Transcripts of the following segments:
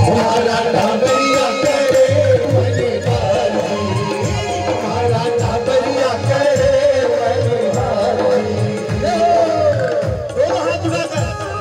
हमारा डाबरिया करे मनवार जी, हमारा डाबरिया करे मनवार जी। दोनों हाथ उठाकर ताली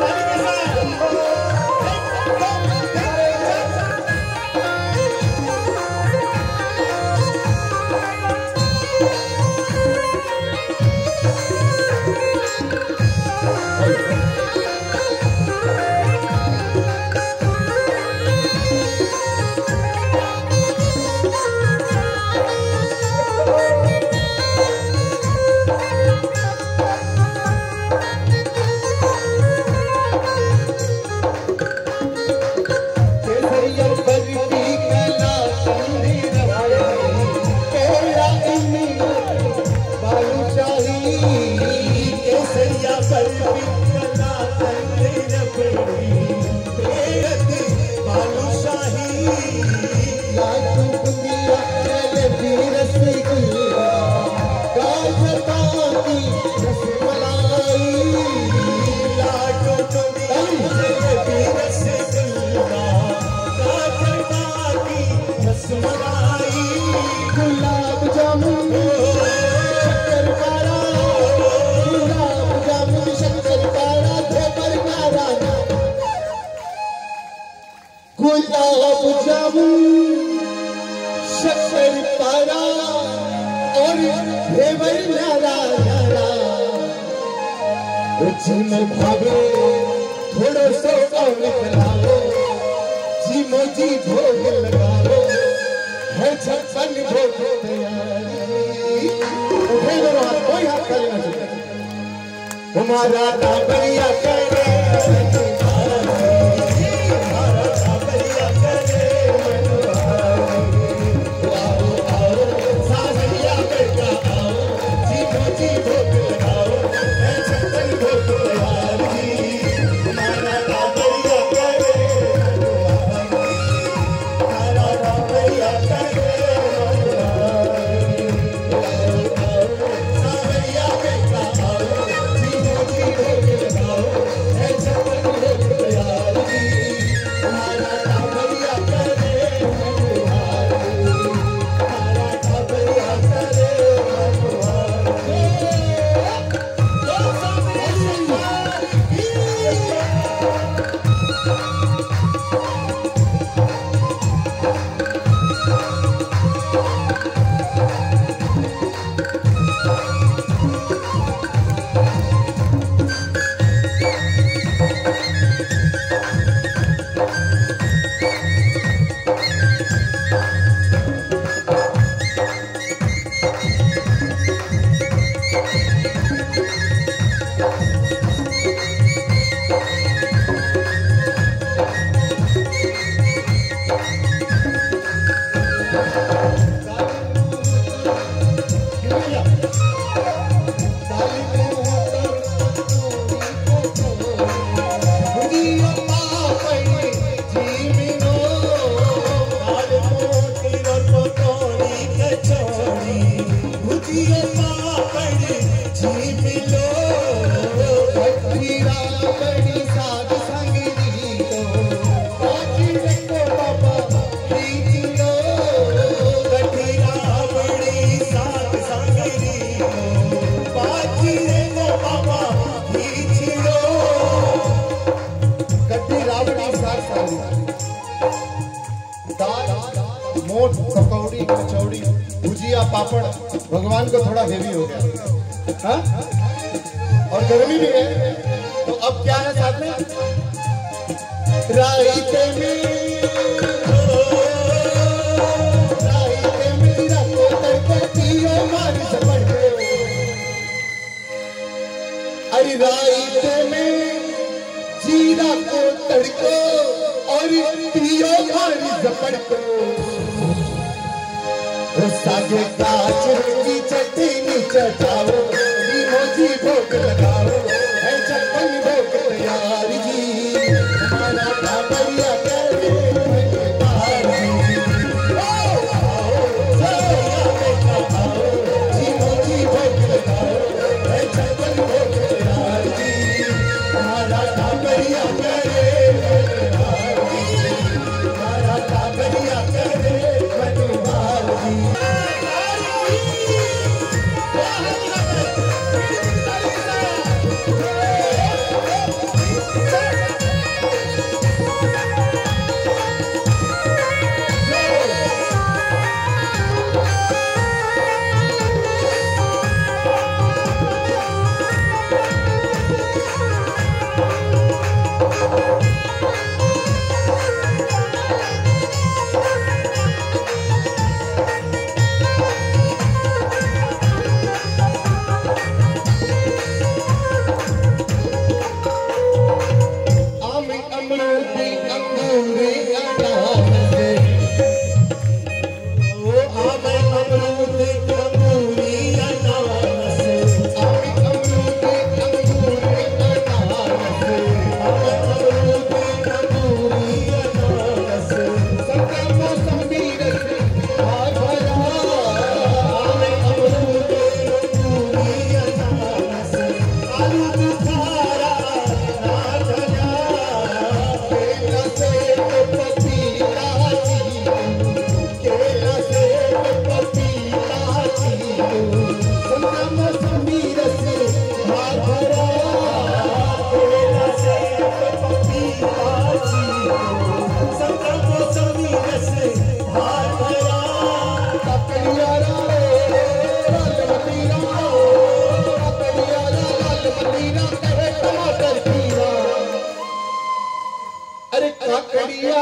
के साथ गुलाब जामुन शक्कर पारा और घेवर नारा नारा जिमो भावे थोड़ो सो और खिलाओ जिमो जी भोग लगाओ है छप्पन भोग तैयारी। उठे दोनों हाथ, कोई हाथ खाली ना चले। हमारा डाबरिया करे मोट पकौड़ी कचौड़ी भुजिया पापड़ भगवान को थोड़ा हेवी हो गया, हाँ? और गर्मी भी है, तो अब क्या है साथ में रायते में मेरा को तड़के पियो मारी झपट के, अरे रायते में जीरा को तड़को और पियो मारी झपट को, सागे काच की चटनी चटाओ मोजी भोग लगाओ है छप्पन भोग तैयार जी। हमारा डाबरिया करे मनवार जी, जी मोजी भोग लगाओ है छप्पन भोग तैयार जी। हमारा डाबरिया करे मनवार जी,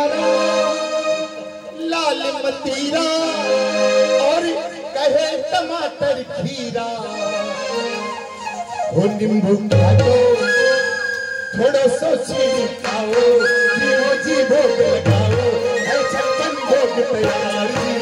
प्यारा लाल मतीरा और कहे टमाटर खीरा हो नींबू काटो थोड़ा सा चीनी खाओ जी भोग लगाओ है छप्पन भोग तैयारी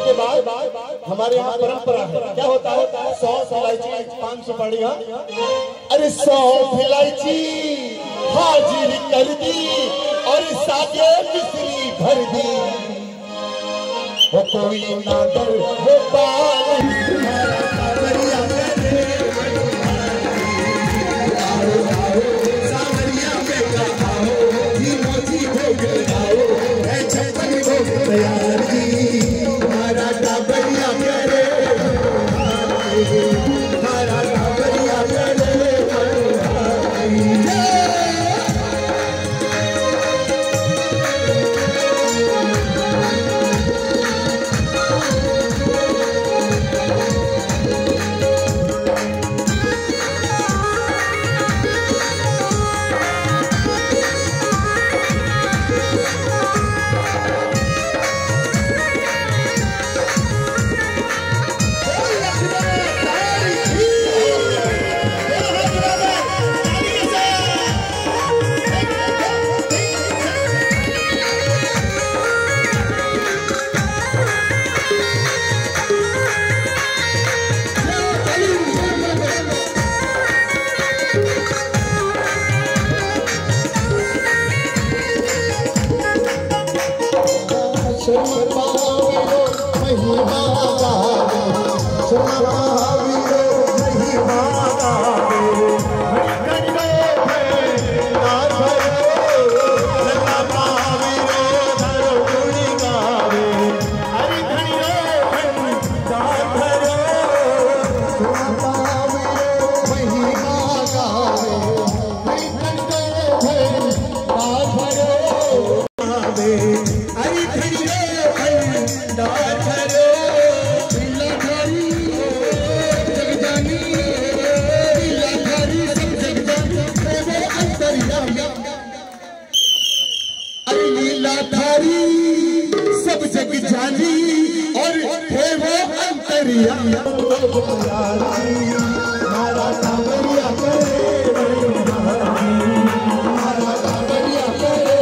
हमारे यहाँ परंपरा है, क्या होता है 100 इलायची 5 सुपारी। अरे 100 इलायची हाजिर कर दी और सागे मिश्री भर दी वो कोई ना डर वो पाल सब जग जानी और है वो अंतरिया मारा कांवरिया करे मारा कांवरिया करे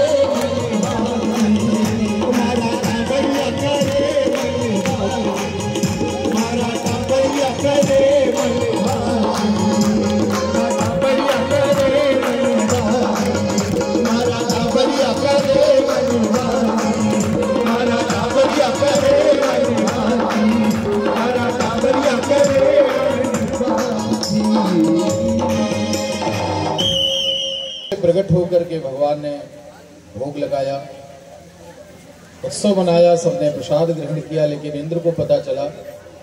मारा कांवरिया करे मारा कांवरिया करे मारा कांवरिया करे प्रकट होकर के भगवान ने भोग लगाया, उत्सव मनाया, सबने प्रसाद ग्रहण किया। लेकिन इंद्र को पता चला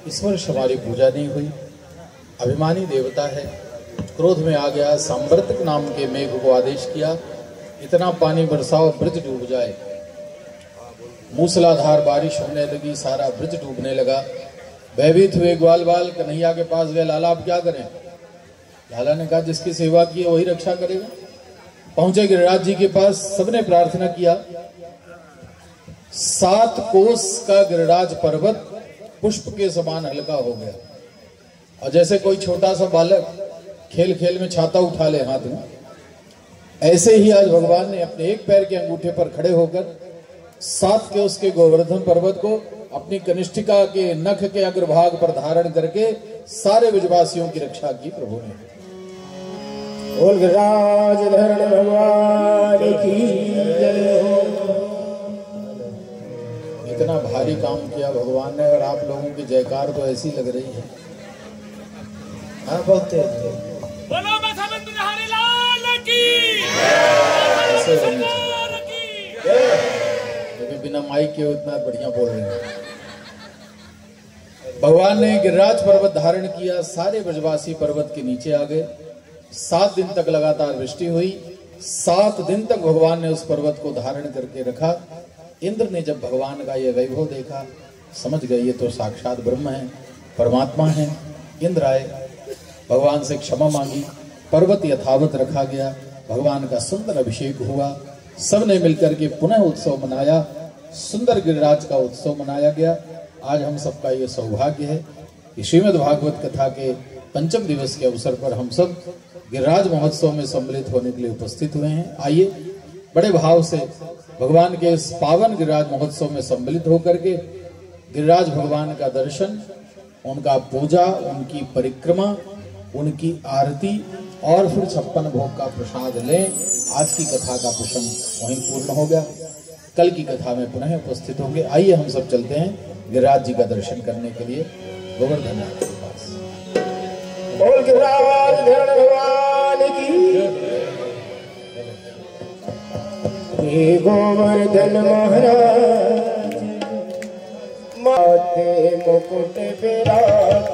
इस वर्ष हमारी पूजा नहीं हुई। अभिमानी देवता है, क्रोध में आ गया, सांवर्तक नाम के मेघ को आदेश किया, इतना पानी बरसाओ ब्रज डूब जाए। मूसलाधार बारिश होने लगी, सारा ब्रज डूबने लगा। भयभीत हुए ग्वाल बाल कन्हैया के पास गए, लाला अब क्या करें? लाला ने कहा जिसकी सेवा की है वही रक्षा करेगा। पहुंचे गिरिराज जी के पास, सबने प्रार्थना किया। 7 कोस का गिरिराज पर्वत पुष्प के समान हल्का हो गया, और जैसे कोई छोटा सा बालक खेल खेल में छाता उठा ले हाथ में, ऐसे ही आज भगवान ने अपने एक पैर के अंगूठे पर खड़े होकर 7 के उसके गोवर्धन पर्वत को अपनी कनिष्ठिका के नख के अग्रभाग पर धारण करके सारे ब्रजवासियों की रक्षा की प्रभु ने। बोल गिरिराज धरण भगवान की जय हो। इतना भारी काम किया भगवान ने, और आप लोगों की जयकार तो ऐसी लग रही है। हाँ बहुत बोलो बसवंत लाल की बिना माइक के उतना बढ़िया बोल रहे हैं। भगवान ने गिरिराज पर्वत धारण किया, सारे ब्रजवासी पर्वत के नीचे आ गए। 7 दिन तक लगातार वृष्टि हुई। 7 दिन तक भगवान ने उस पर्वत को धारण करके रखा। इंद्र ने जब भगवान का ये वैभव देखा, समझ गए ये तो साक्षात ब्रह्म है, परमात्मा है। इंद्र आए, भगवान से क्षमा मांगी, पर्वत यथावत रखा गया, भगवान का सुंदर अभिषेक हुआ। सबने मिलकर के पुनः उत्सव मनाया, सुंदर गिरिराज का उत्सव मनाया गया। आज हम सबका ये सौभाग्य है कि श्रीमद् भागवत कथा के 5म दिवस के अवसर पर हम सब गिरिराज महोत्सव में सम्मिलित होने के लिए उपस्थित हुए हैं। आइए बड़े भाव से भगवान के इस पावन गिरिराज महोत्सव में सम्मिलित होकर के गिरिराज भगवान का दर्शन, उनका पूजा, उनकी परिक्रमा, उनकी आरती और फिर 56 भोग का प्रसाद लें। आज की कथा का प्रसंग वहीं पूर्ण हो गया। कल की कथा में पुनः उपस्थित होंगे। आइए हम सब चलते हैं गिरिराज जी का दर्शन करने के लिए गोवर्धन नाथ के पास। बोल गिरिराज धरण भगवान की। हे गोवर्धन महाराज माथे मुकुट विराज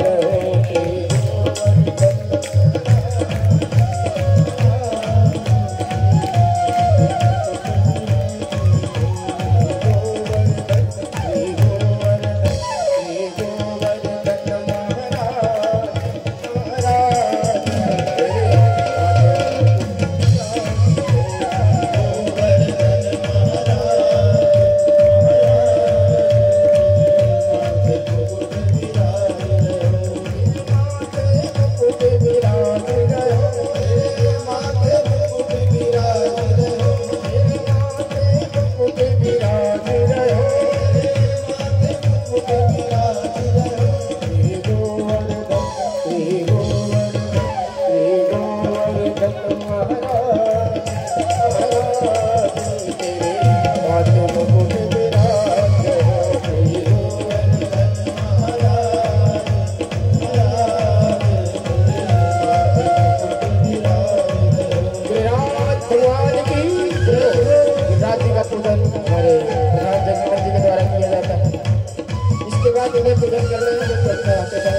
के पूजन करने में